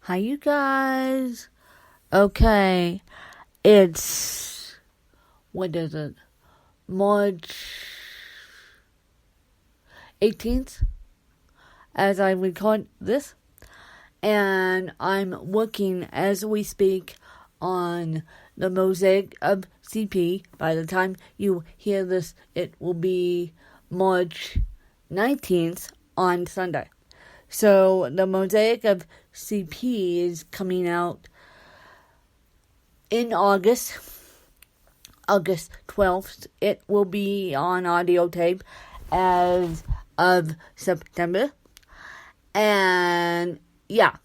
Hi, you guys. Okay, it's, what is it? March 18th as I record this. And I'm working as we speak on the Mosaic of CP. By the time you hear this, it will be March 19th on Sunday. So the Mosaic of CP is coming out in August 12th. It will be on audio tape as of September. And yeah,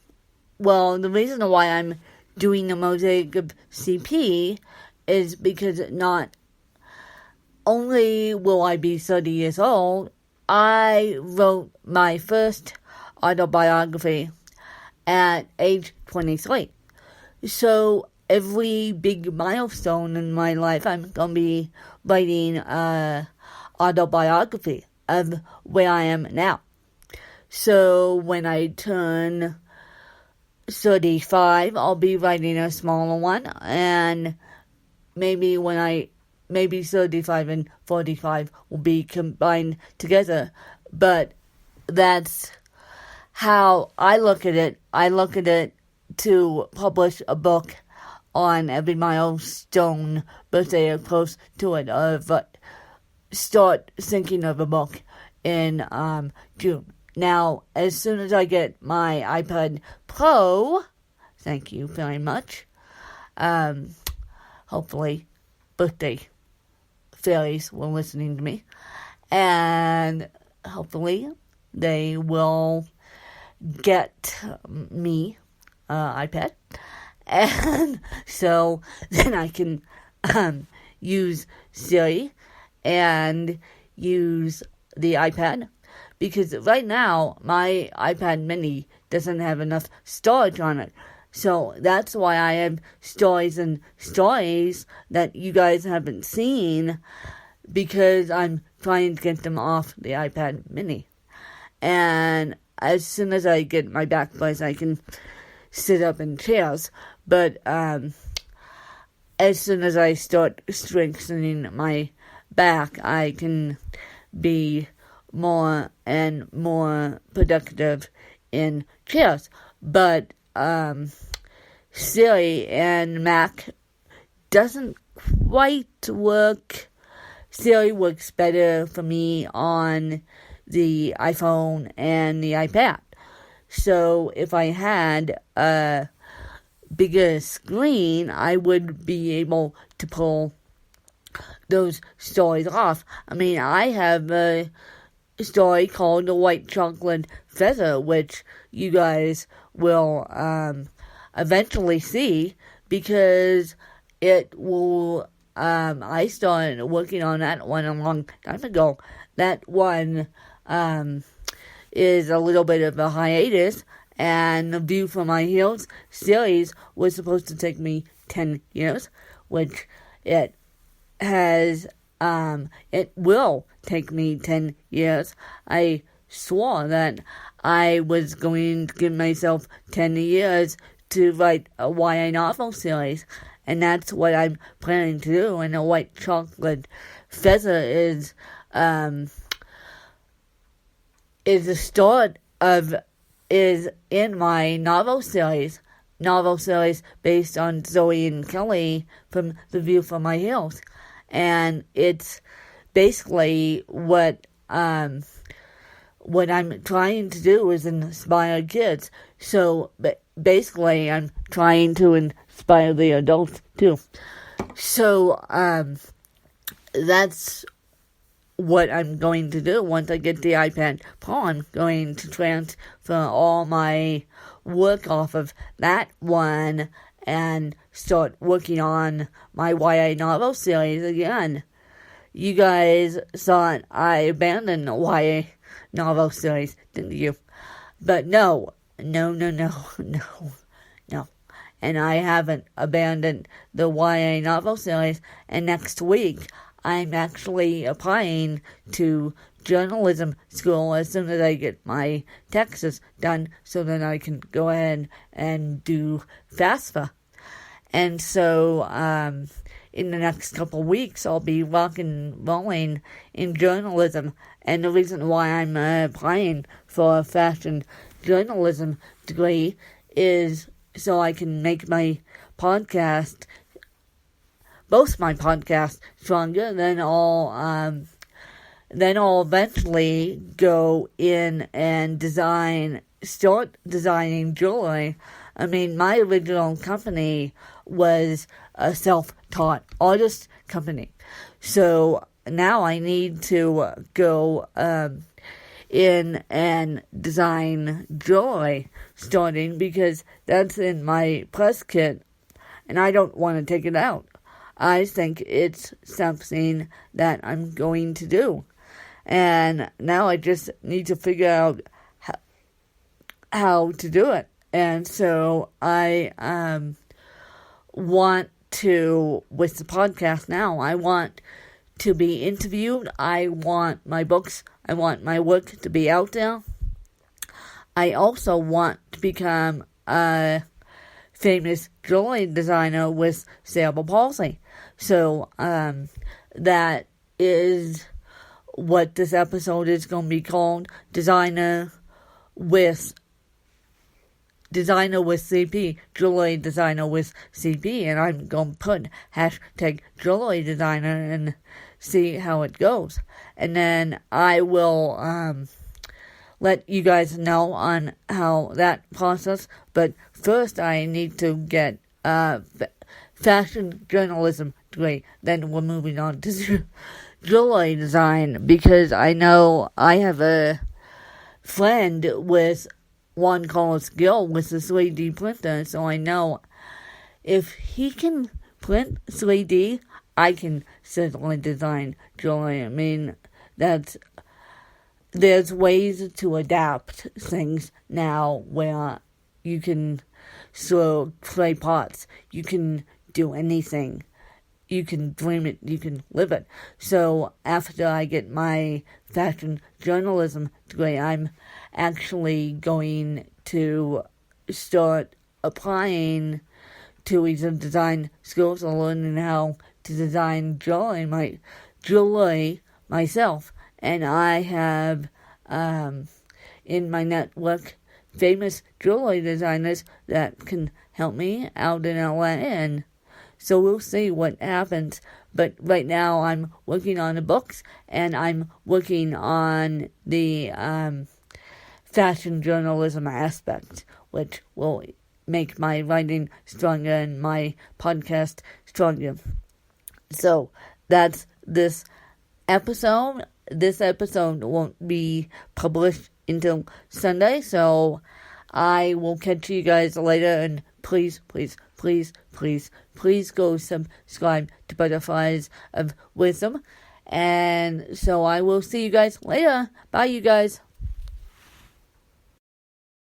well, the reason why I'm doing the Mosaic of CP is because not only will I be 30 years old, I wrote my first autobiography at age 23. So every big milestone in my life, I'm going to be writing an autobiography of where I am now. So when I turn 35, I'll be writing a smaller one, and maybe 35 and 45 will be combined together. But that's how I look at it. I look at it to publish a book on every milestone birthday or close to it, but start thinking of a book in June. Now, as soon as I get my iPad Pro, thank you very much, hopefully birthday fairies were listening to me, and hopefully they will get me iPad, and so then I can use Siri and use the iPad, because right now my iPad mini doesn't have enough storage on it. So that's why I have stories and stories that you guys haven't seen, because I'm trying to get them off the iPad mini. And as soon as I get my back place, I can sit up in chairs. But as soon as I start strengthening my back, I can be more and more productive in chairs. But Siri and Mac doesn't quite work. Siri works better for me on the iPhone and the iPad. So if I had a bigger screen, I would be able to pull those stories off. I mean, I have a story called The White Chocolate Feather, which you guys will eventually see, because it will, I started working on that one a long time ago. That one is a little bit of a hiatus, and The View from My Hills series was supposed to take me 10 years, which it has, it will take me 10 years. I swore that I was going to give myself 10 years to write a YA novel series, and that's what I'm planning to do. And The White Chocolate Feather is the start of, is in my novel series based on Zoe and Kelly from The View from My Hills. And it's basically what I'm trying to do is inspire kids. So basically I'm trying to inspire the adults too. So that's what I'm going to do. Once I get the iPad Pro, I'm going to transfer all my work off of that one and start working on my YA novel series again. You guys thought I abandoned the YA novel series, didn't you? But no. And I haven't abandoned the YA novel series, and next week I'm actually applying to journalism school as soon as I get my taxes done, so then I can go ahead and do FAFSA. And so in the next couple of weeks, I'll be rock and rolling in journalism. And the reason why I'm applying for a fashion journalism degree is so I can make my podcast, both my podcasts, stronger. Then I'll eventually go in and start designing jewelry. I mean, my original company was a self-taught artist company. So now I need to go in and design jewelry starting, because that's in my press kit and I don't want to take it out. I think it's something that I'm going to do. And now I just need to figure out how to do it. And so I want to, with the podcast now, I want to be interviewed. I want my books, I want my work to be out there. I also want to become a famous jewelry designer with cerebral palsy. So that is what this episode is going to be called, Designer with CP, jewelry designer with CP, and I'm going to put hashtag jewelry designer and see how it goes. And then I will let you guys know on how that process, but first I need to get fashion journalism degree, then we're moving on to jewelry design, because I know I have a friend with one called Skill with a 3D printer, so I know if he can print 3D, I can certainly design jewelry. I mean, there's ways to adapt things now where you can throw clay pots, you can do anything. You can dream it, you can live it. So after I get my fashion journalism degree, I'm actually going to start applying to either design schools or learning how to design jewelry myself. And I have in my network famous jewelry designers that can help me out in LA, and so we'll see what happens. But right now I'm working on the books, and I'm working on the fashion journalism aspect, which will make my writing stronger and my podcast stronger. So that's this episode. This episode won't be published until Sunday, so I will catch you guys later, and please go subscribe to Butterflies of Wisdom. And so I will see you guys later. Bye, you guys.